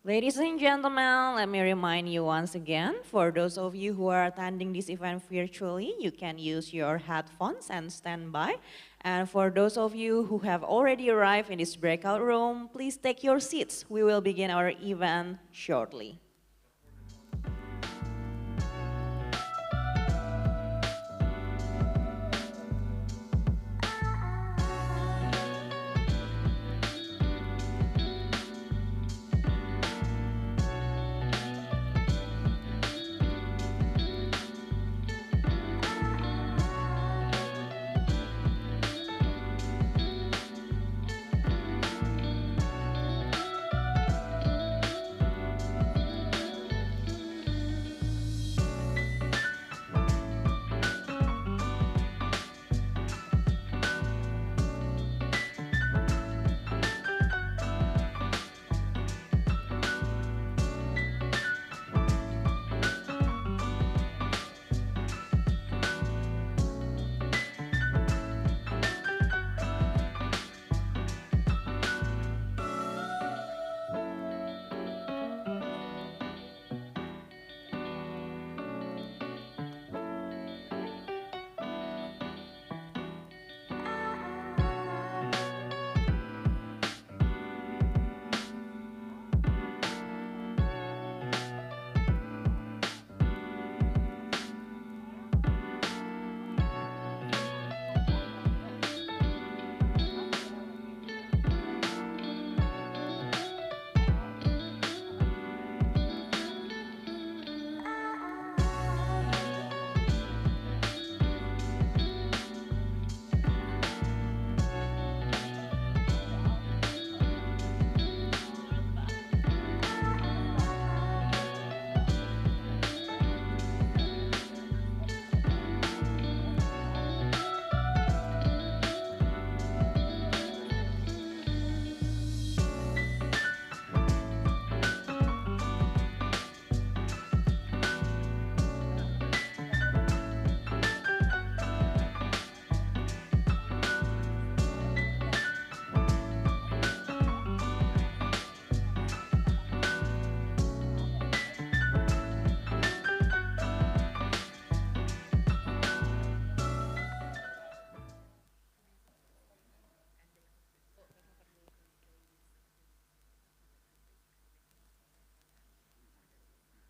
Ladies and gentlemen, let me remind you once again, for those of you who are attending this event virtually, you can use your headphones and stand by. And for those of you who have already arrived in this breakout room, please take your seats. We will begin our event shortly.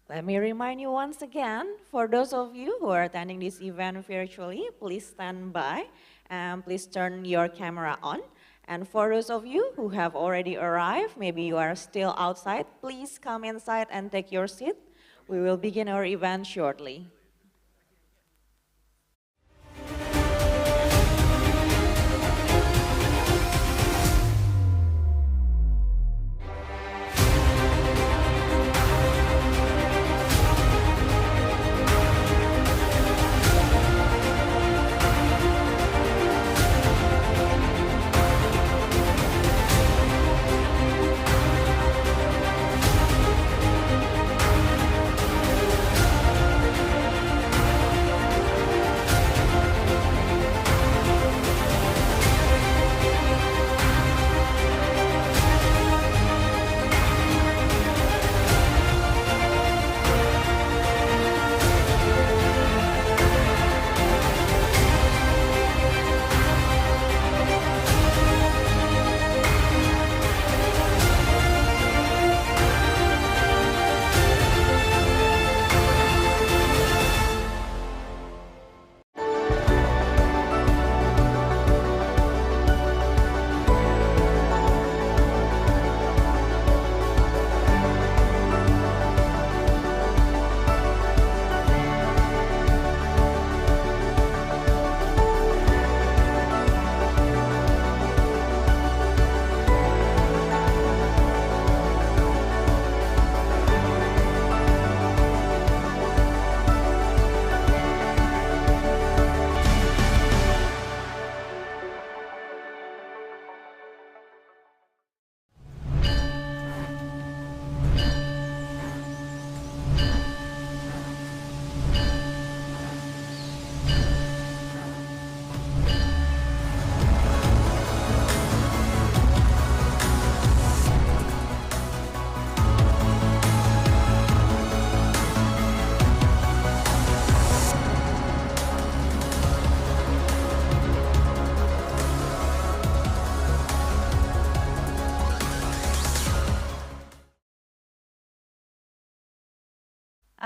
Let me remind you once again, for those of you who are attending this event virtually, please stand by and please turn your camera on. And for those of you who have already arrived, maybe you are still outside, please come inside and take your seat. We will begin our event shortly.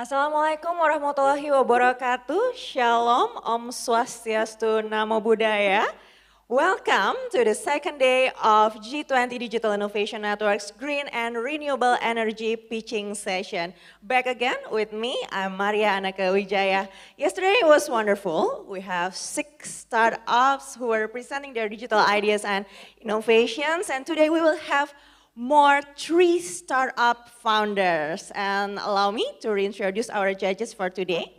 Assalamualaikum warahmatullahi wabarakatuh. Shalom, Om Swastiastu, Namo Buddhaya. Welcome to the second day of G20 Digital Innovation Network's Green and Renewable Energy Pitching Session. Back again with me, I'm Maria Anaka Wijaya. Yesterday was wonderful. We have 6 startups who are presenting their digital ideas and innovations, and today we will have more 3 startup founders. And allow me to reintroduce our judges for today.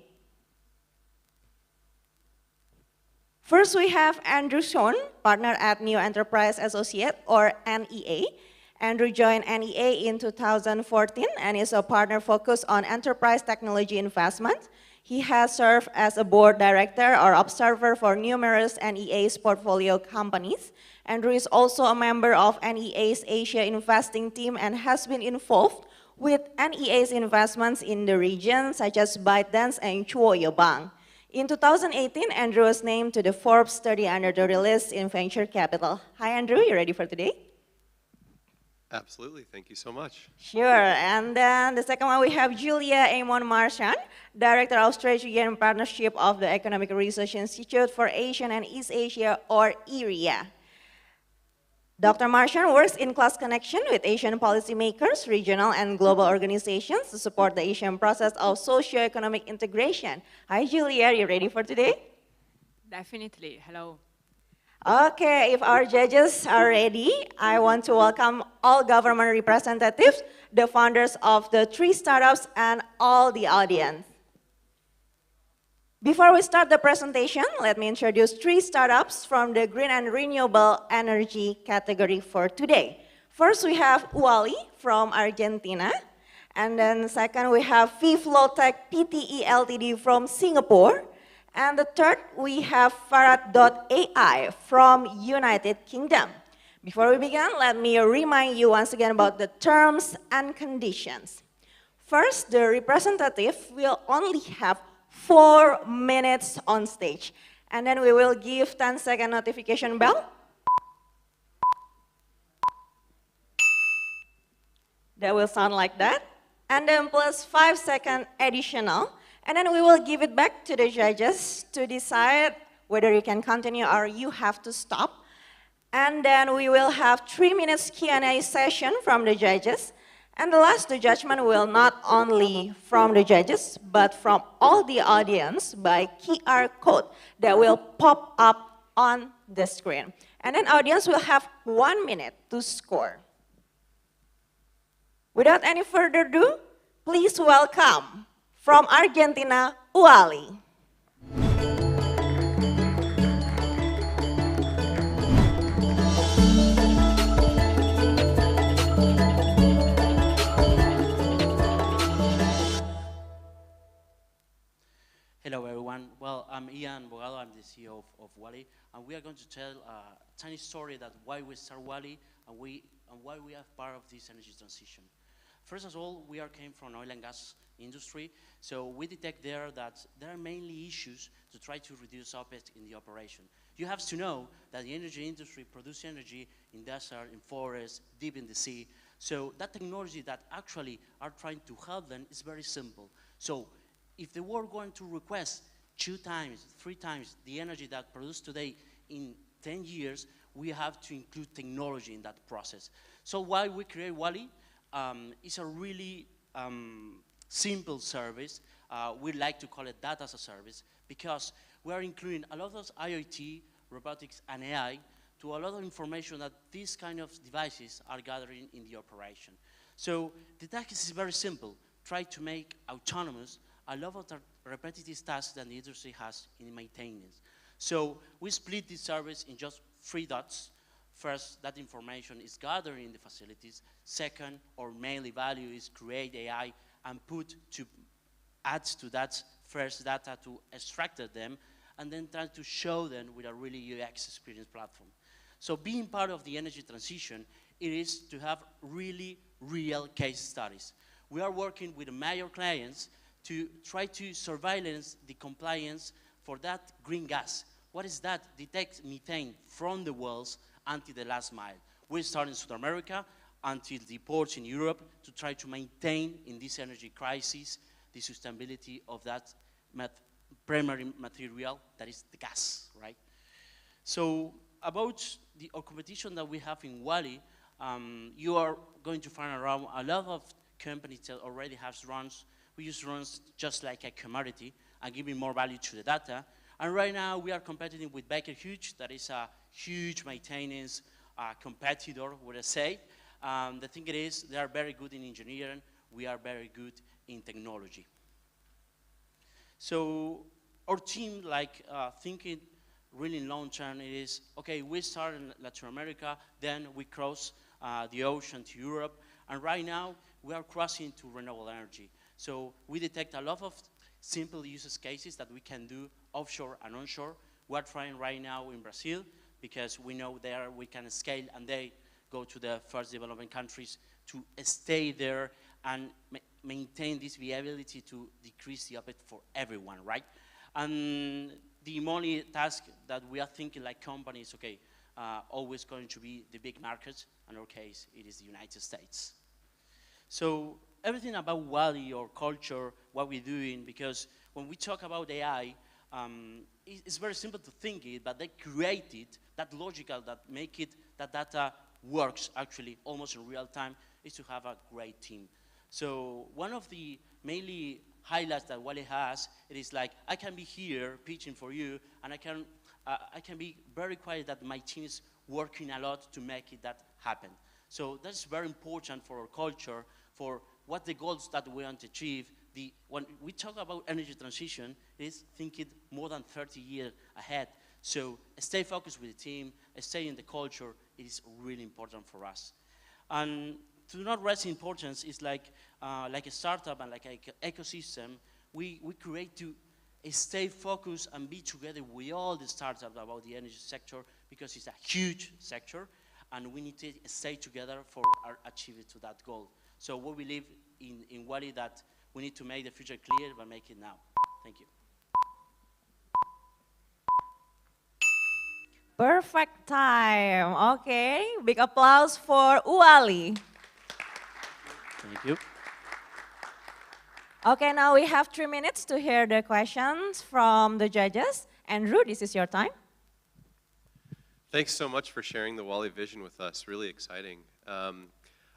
First, we have Andrew Schoen, partner at New Enterprise Associate, or NEA. Andrew joined NEA in 2014 and is a partner focused on enterprise technology investment. He has served as a board director or observer for numerous NEA's portfolio companies. Andrew is also a member of NEA's Asia investing team and has been involved with NEA's investments in the region, such as ByteDance and Chuoyo Bank. In 2018, Andrew was named to the Forbes 30 Under the list in venture capital. Hi, Andrew, you ready for today? Absolutely, thank you so much. Sure, and then the second one we have Julia Amon Marchand, Director of Strategy and Partnership of the Economic Research Institute for Asian and East Asia, or ERIA. Dr. Marchand works in close connection with Asian policymakers, regional and global organizations to support the Asian process of socio-economic integration. Hi, Julia, are you ready for today? Definitely, hello. Okay, if our judges are ready, I want to welcome all government representatives, the founders of the 3 startups, and all the audience. Before we start the presentation, let me introduce 3 startups from the green and renewable energy category for today. First, we have Uali from Argentina. And then second, we have Vivlotech PTE Ltd from Singapore. And the third, we have Farad.ai from United Kingdom. Before we begin, let me remind you once again about the terms and conditions. First, the representative will only have 4 minutes on stage. And then we will give 10-second notification bell. That will sound like that. And then plus 5-second additional. And then we will give it back to the judges to decide whether you can continue or you have to stop. And then we will have 3 minutes Q&A session from the judges. And the last, the judgment will not only from the judges, but from all the audience by QR code that will pop up on the screen. And then audience will have 1 minute to score. Without any further ado, please welcome from Argentina, Uali. Hello everyone. Well, I'm Ian Bogado, I'm the CEO of Wally, and we are going to tell a tiny story that why we start Wally and why we are part of this energy transition. First of all, we came from oil and gas industry, so we detect there that there are mainly issues to try to reduce OPEX in the operation. You have to know that the energy industry produces energy in desert, in forests, deep in the sea, so that technology that actually are trying to help them is very simple. So if they were going to request 2 times, 3 times the energy that produced today in 10 years, we have to include technology in that process. So why we create Wally? It's a really simple service. We like to call it data as a service because we are including a lot of IoT, robotics, and AI to a lot of information that these kind of devices are gathering in the operation. So the task is very simple. Try to make autonomous a lot of the repetitive tasks that the industry has in maintenance. So we split this service in just 3 dots. First, that information is gathered in the facilities. Second, our mainly value is create AI and add to that first data to extract them, and then try to show them with a really UX experience platform. So being part of the energy transition, it is to have really real case studies. We are working with major clients to try to surveillance the compliance for that green gas. What is that? Detect methane from the wells until the last mile. We start in South America until the ports in Europe to try to maintain in this energy crisis the sustainability of that primary material, that is the gas, right? So about our competition that we have in Wally, you are going to find around a lot of companies that already have runs. We use runs just like a commodity and giving more value to the data. And right now we are competing with Baker Hughes, that is a huge maintenance competitor, would I say. The thing it is, they are very good in engineering. We are very good in technology. So our team, like thinking really long term, it is, okay, we start in Latin America, then we cross the ocean to Europe, and right now we are crossing to renewable energy. So we detect a lot of simple use cases that we can do offshore and onshore. We're trying right now in Brazil, because we know there we can scale, and they go to the first developing countries to stay there and maintain this viability to decrease the OpEx for everyone, right? And the only task that we are thinking like companies, okay, always going to be the big markets. In our case, it is the United States. So everything about Wally or culture, what we're doing, because when we talk about AI, it's very simple to think it, but they create it, that logical, that make it, that data works actually almost in real time, is to have a great team. So one of the mainly highlights that Wally has, it is like, I can be here pitching for you, and I can be very quiet that my team is working a lot to make it that happen. So that's very important for our culture, for what the goals that we want to achieve. When we talk about energy transition, it is thinking more than 30 years ahead. So stay focused with the team, stay in the culture, it is really important for us. And to not rest importance is like a startup and like an ecosystem, we create to stay focused and be together with all the startups about the energy sector, because it's a huge sector, and we need to stay together for achieving to that goal. So we believe in Wally that we need to make the future clear, but make it now. Thank you. Perfect time. Okay, big applause for Wally. Thank you. Okay, now we have 3 minutes to hear the questions from the judges. Andrew, this is your time. Thanks so much for sharing the Wally vision with us. Really exciting.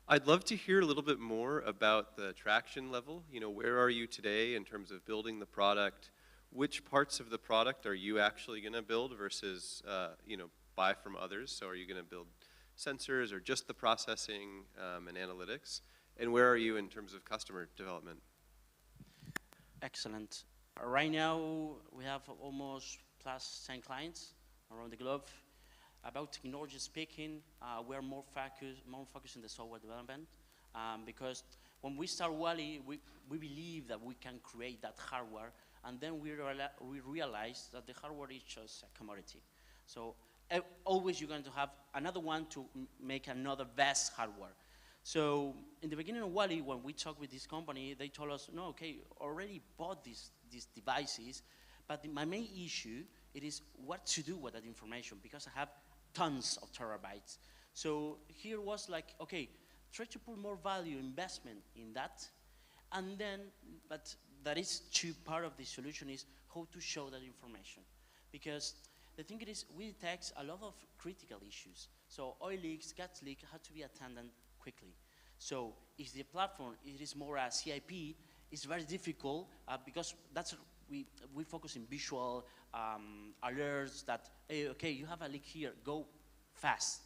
I'd love to hear a little bit more about the traction level. You know, where are you today in terms of building the product? Which parts of the product are you actually going to build versus, you know, buy from others? So are you going to build sensors or just the processing and analytics? And where are you in terms of customer development? Excellent. Right now, we have almost plus 10 clients around the globe. About technology speaking, we're more focused in the software development, because when we start Wally, we believe that we can create that hardware, and then we realize that the hardware is just a commodity. So always you're going to have another one to make another best hardware. So in the beginning of Wally, when we talked with this company, they told us, no, okay, already bought these devices, but my main issue, it is what to do with that information, because I have tons of terabytes. So here was like, okay, try to put more value investment in that, and then, but that is part of the solution is how to show that information. Because the thing is, we detect a lot of critical issues. So oil leaks, gas leak have to be attended quickly. So if the platform it is more a CIP, it's very difficult because that's we focus in visual alerts that, hey, okay, you have a leak here, go fast.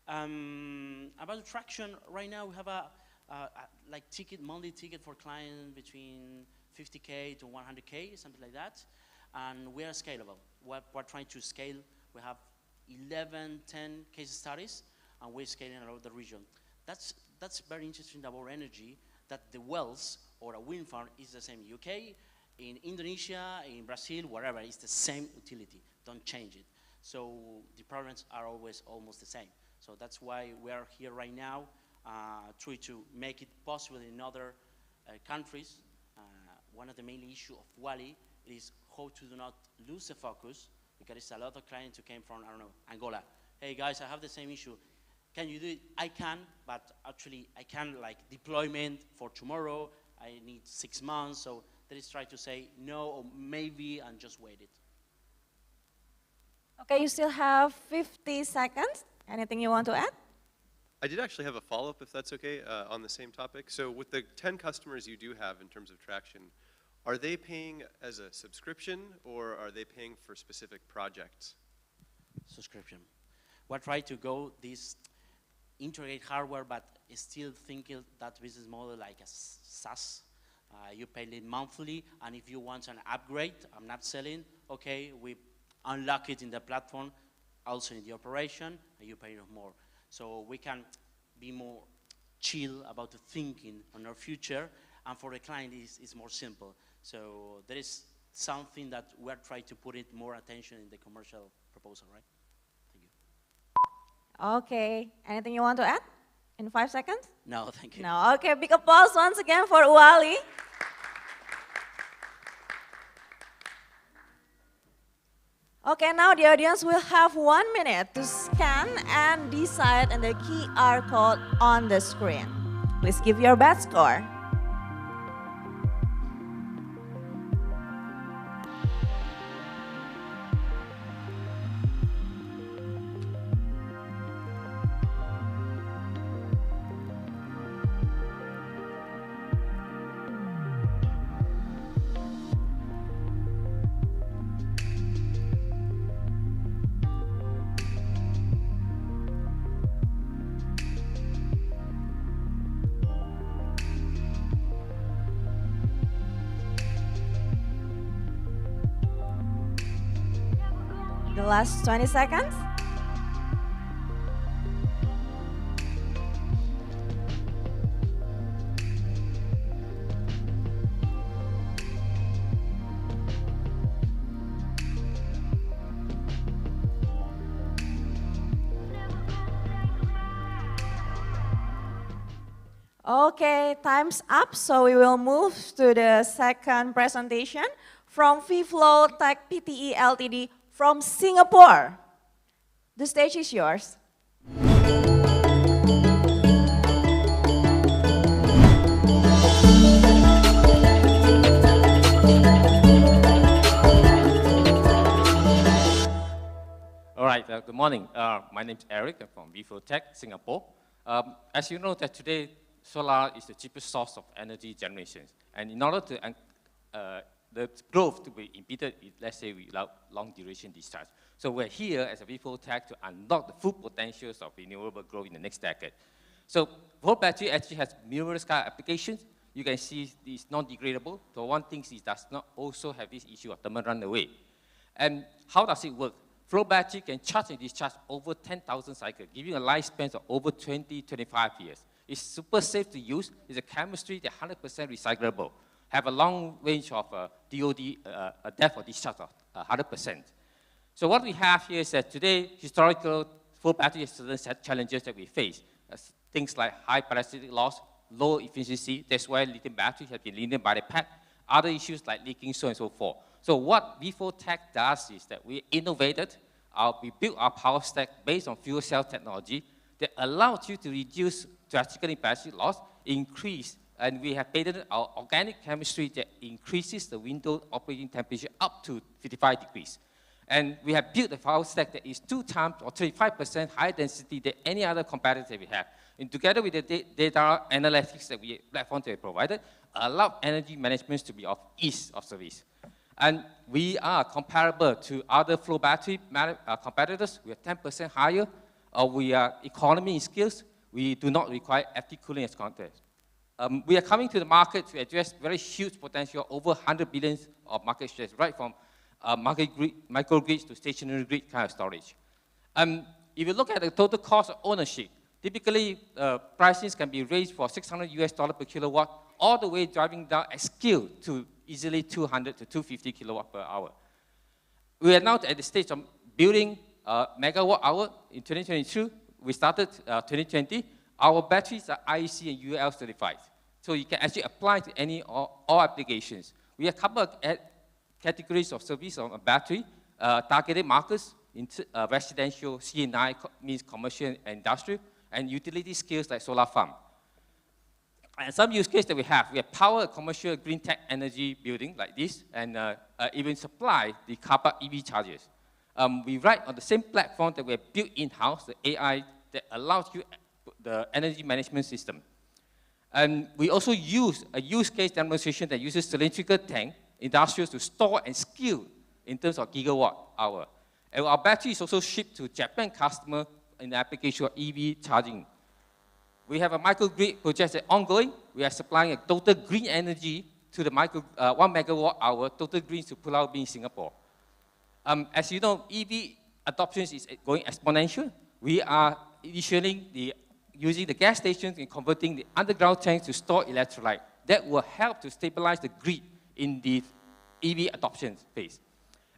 About traction, right now we have a like monthly ticket for clients between 50K to 100K, something like that, and we are scalable. We're trying to scale. We have 11, 10 case studies, and we're scaling around the region. That's very interesting about energy, that the wells or a wind farm is the same in UK, in Indonesia, in Brazil, wherever, it's the same utility. Don't change it. So the problems are always almost the same. So that's why we are here right now, trying to make it possible in other countries. One of the main issues of Wally is how to do not lose the focus, because it's a lot of clients who came from, I don't know, Angola. Hey guys, I have the same issue. Can you do it? I can, but actually I can like deployment for tomorrow, I need 6 months. So there is try to say no or maybe and just wait it. Okay, you still have 50 seconds. Anything you want to add? I did actually have a follow-up, if that's okay, on the same topic. So with the 10 customers you do have in terms of traction, are they paying as a subscription or are they paying for specific projects? Subscription. We're trying to go this integrate hardware, but still thinking that business model like a SaaS. You pay it monthly, and if you want an upgrade, I'm not selling, okay, we unlock it in the platform, also in the operation, and you pay more. So we can be more chill about the thinking on our future, and for the client, it's more simple. So there is something that we're trying to put it more attention in the commercial proposal, right? Thank you. Okay, anything you want to add in 5 seconds? No, thank you. No, okay, big applause once again for Wally. Okay, now the audience will have 1 minute to scan and decide on the QR code on the screen. Please give your best score. The last 20 seconds. Okay, time's up, so we will move to the second presentation from Vflow Tech Pte Ltd from Singapore. The stage is yours. All right, good morning. My name is Eric. I'm from Vflow Tech, Singapore. As you know that today, solar is the cheapest source of energy generation. And in order to the growth to be impeded, let's say without long duration discharge. So we're here as a Vflow Tech to unlock the full potentials of renewable growth in the next decade. So volt battery actually has numerous kind of applications. You can see it's non-degradable. So one thing is it does not also have this issue of thermal runaway. And how does it work? Flow battery can charge and discharge over 10,000 cycles, giving a lifespan of over 20, 25 years. It's super safe to use. It's a chemistry that's 100% recyclable. Have a long range of DOD, a depth of discharge of 100%. So what we have here is that today, historical flow battery has certain set challenges that we face. Things like high parasitic loss, low efficiency. That's why lithium batteries have been linear by the pack. Other issues like leaking, so on and so forth. So what Vflow Tech does is that we innovated, we built our power stack based on fuel cell technology that allows you to reduce drastically battery loss, increase, and we have patented our organic chemistry that increases the window operating temperature up to 55 degrees. And we have built a power stack that is 2 times or 35% higher density than any other competitor we have. And together with the data analytics that platform that we provided, allow energy management to be of ease of service. And we are comparable to other flow battery competitors. We are 10% higher. We are economy in skills. We do not require FT cooling as context. We are coming to the market to address very huge potential, over 100 billion of market shares, right from microgrids to stationary grid kind of storage. If you look at the total cost of ownership, typically prices can be raised for $600 per kilowatt, all the way driving down at scale to easily 200 to 250 kilowatt per hour. We are now at the stage of building megawatt hour in 2022. We started 2020. Our batteries are IEC and UL certified. So you can actually apply to any all applications. We have covered categories of service on a battery, targeted markets, residential, C&I, means commercial and industrial, and utility scales like solar farm. And some use case that we have power a commercial green tech energy building like this, and even supply the car park EV chargers. We write on the same platform that we have built in-house, the AI that allows you the energy management system. And we also use a use case demonstration that uses cylindrical tank industrials to store and scale in terms of gigawatt hour. And our battery is also shipped to Japan customer in the application of EV charging. We have a microgrid project that's ongoing. We are supplying a total green energy to the 1 megawatt hour total green to Pulau Ubin, Singapore. As you know, EV adoption is going exponential. We are using the gas stations and converting the underground tanks to store electrolyte. That will help to stabilize the grid in the EV adoption phase.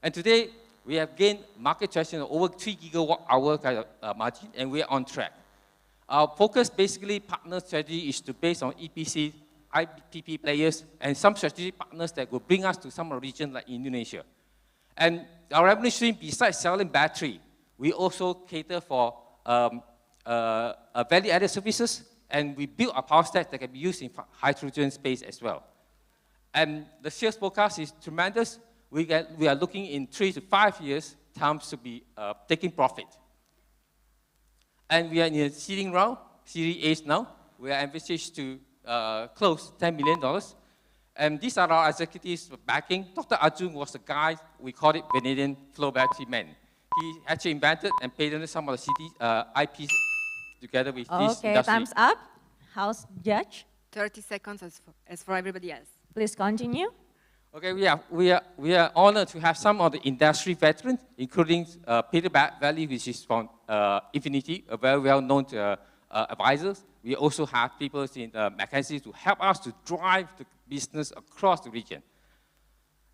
And today, we have gained market traction of over 3 gigawatt hour kind of margin, and we are on track. Our focus, basically, partner strategy is to base on EPC, IPP players, and some strategic partners that will bring us to some regions like Indonesia. And our revenue stream, besides selling battery, we also cater for value-added services, and we build a power stack that can be used in hydrogen space as well. And the sales forecast is tremendous. We are looking in 3 to 5 years times to be taking profit. And we are in a seeding round, Series A now. We are ambitious to close $10 million. And these are our executives backing. Dr. Arjun was the guy, we call it Venetian flow battery man. He actually invented and patented some of the IPs together with this industry. Okay, time's up. House judge, 30 seconds as for everybody else. please continue. Okay, we are honored to have some of the industry veterans, including Peter Valley, which is from Infinity, a very well-known advisors. We also have people in McKinsey to help us to drive the business across the region.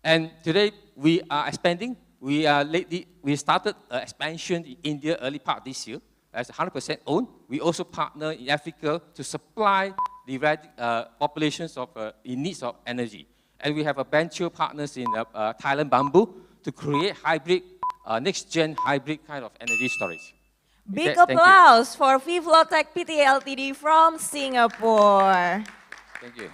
And today, we are expanding. We started expansion in India early part this year as 100% owned. We also partner in Africa to supply the populations in needs of energy. And we have a venture partners in Thailand Bamboo to create hybrid, next-gen hybrid kind of energy storage. Big applause for Vivlotech Pty Ltd from Singapore. Thank you.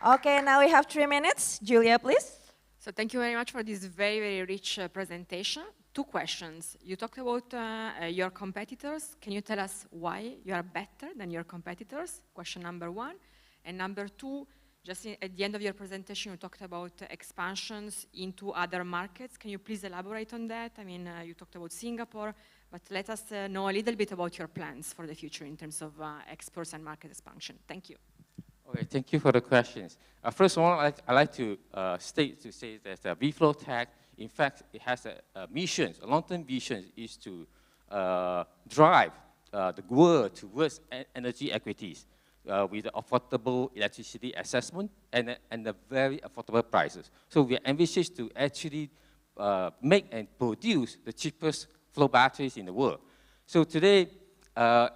Okay, now we have 3 minutes. Julia, please. So thank you very much for this very, very rich presentation. 2 questions. You talked about your competitors. Can you tell us why you are better than your competitors? Question number 1. And number 2, just at the end of your presentation, you talked about expansions into other markets. Can you please elaborate on that? I mean, you talked about Singapore, but let us know a little bit about your plans for the future in terms of exports and market expansion. Thank you. Okay, thank you for the questions. First of all, I'd like to say that Vivlotech, in fact, it has a mission, a long-term vision, is to drive the world towards energy equities with affordable electricity assessment and the very affordable prices. So we are ambitious to actually make and produce the cheapest flow batteries in the world. So today,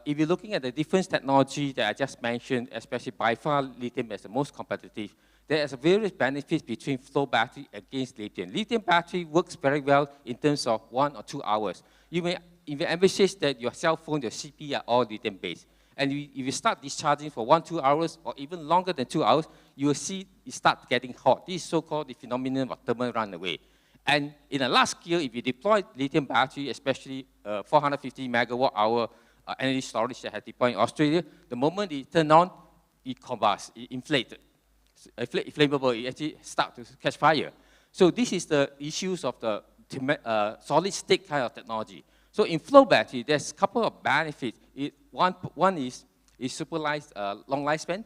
if you're looking at the different technology that I just mentioned, especially by far lithium is the most competitive, there is various benefits between flow battery against lithium. Lithium battery works very well in terms of 1 or 2 hours. You may envisage that your cell phone, your CP are all lithium-based. And if you start discharging for 1 to 2 hours or even longer than 2 hours, you will see it start getting hot. This is so-called the phenomenon of thermal runaway. And in a large scale, if you deploy lithium battery, especially 450 megawatt hour energy storage that has deployed in Australia, the moment it turns on, it combusts, it inflated. Flammable, it actually starts to catch fire. So this is the issues of the solid state kind of technology. So in flow battery, there's a couple of benefits. One is super long lifespan,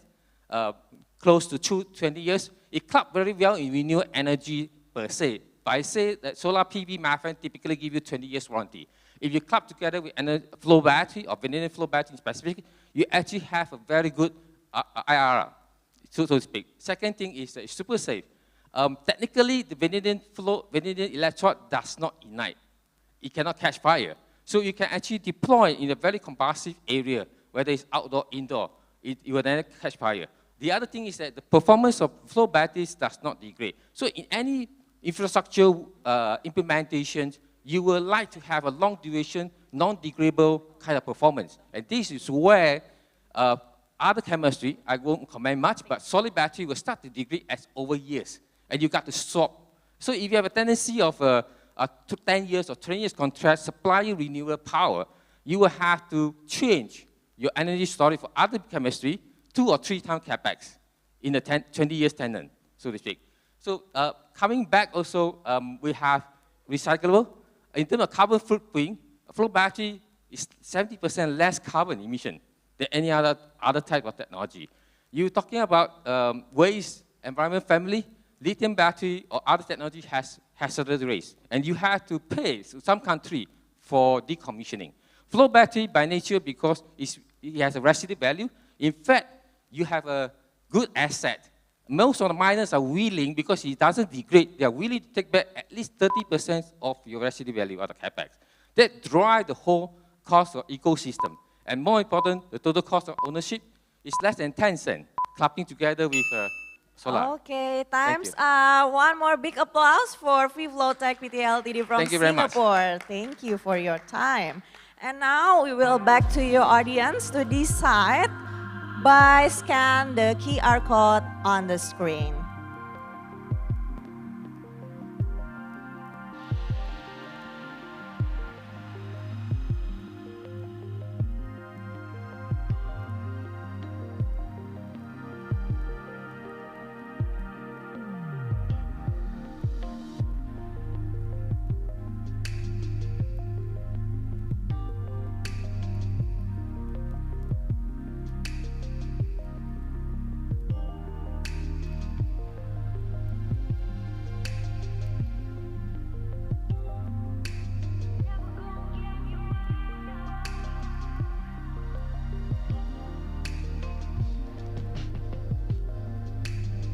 close to 20 years. It clubs very well in renewable energy per se. But I say that solar PV method typically give you 20 years warranty. If you club together with flow battery or vanadium flow battery specifically, you actually have a very good IRR, so to speak. Second thing is that it's super safe. Technically, the vanadium electrode does not ignite. It cannot catch fire. So you can actually deploy in a very combustive area, whether it's outdoor, indoor, it will never catch fire. The other thing is that the performance of flow batteries does not degrade. So in any infrastructure implementation, you would like to have a long duration, non-degradable kind of performance. And this is where other chemistry, I won't comment much, but solid battery will start to degrade as over years, and you got to swap. So if you have a tendency of a 10 years or 20 years contract supplying renewable power, you will have to change your energy storage for other chemistry 2 or 3 times capex in the 20 years tenant, so to speak. So coming back also, we have recyclable. In terms of carbon footprint, a flow battery is 70% less carbon emission than any other type of technology. You're talking about waste, environment friendly, lithium battery or other technology has hazardous waste, and you have to pay some country for decommissioning. Flow battery by nature, because it has a residual value, in fact, you have a good asset. Most of the miners are willing, because it doesn't degrade, they are willing to take back at least 30% of your residual value of the capex. That drives the whole cost of ecosystem. And more important, the total cost of ownership is less than 10 cents, clubbing together with solar. Okay, time's up. One more big applause for Vivlotech Pty Ltd from Thank you very much. Singapore. Thank you for your time. And now we will back to your audience to decide by scan the QR code on the screen.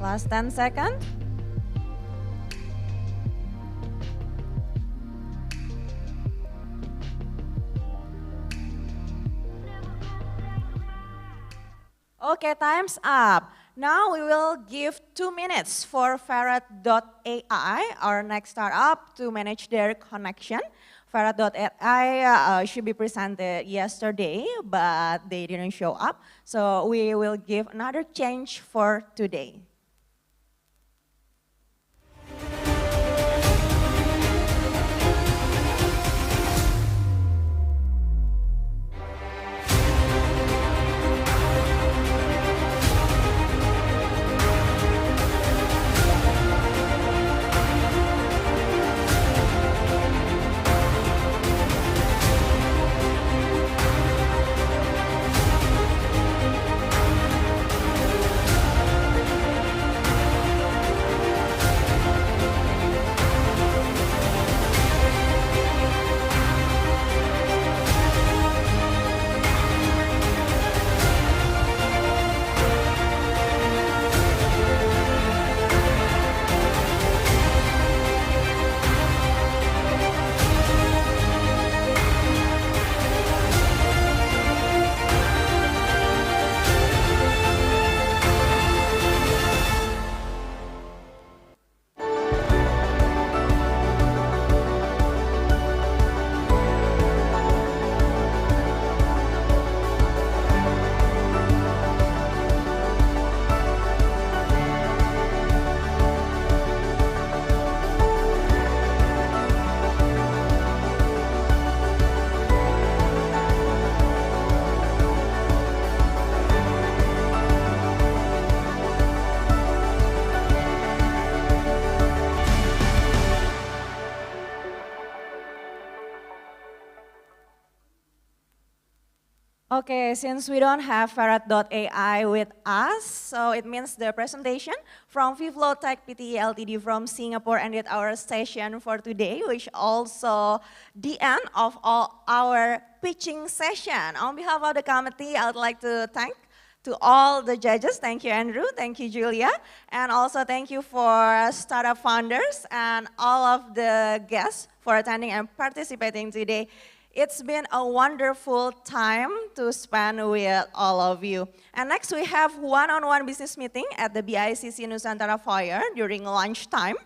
Last 10 seconds. Okay, time's up. Now we will give 2 minutes for Ferret.ai, our next startup, to manage their connection. Ferret.ai should be presented yesterday, but they didn't show up. So we will give another change for today. Okay, since we don't have Ferret.ai with us, so it means the presentation from Vivlotech Pty Ltd from Singapore ended our session for today, which also the end of all our pitching session. On behalf of the committee, I would like to thank to all the judges. Thank you, Andrew. Thank you, Julia. And also thank you for startup founders and all of the guests for attending and participating today. It's been a wonderful time to spend with all of you. And next we have one-on-one business meeting at the BICC Nusantara Foyer during lunchtime.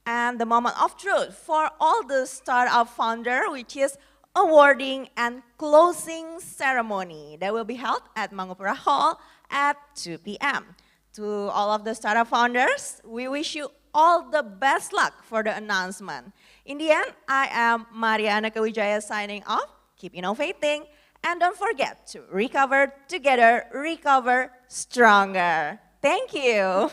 And the moment of truth for all the startup founder, which is awarding and closing ceremony that will be held at Mangupura Hall at 2 p.m. To all of the startup founders, we wish you all the best luck for the announcement. In the end, I am Mariana Kawijaya signing off. Keep innovating, and don't forget to recover together, recover stronger. Thank you.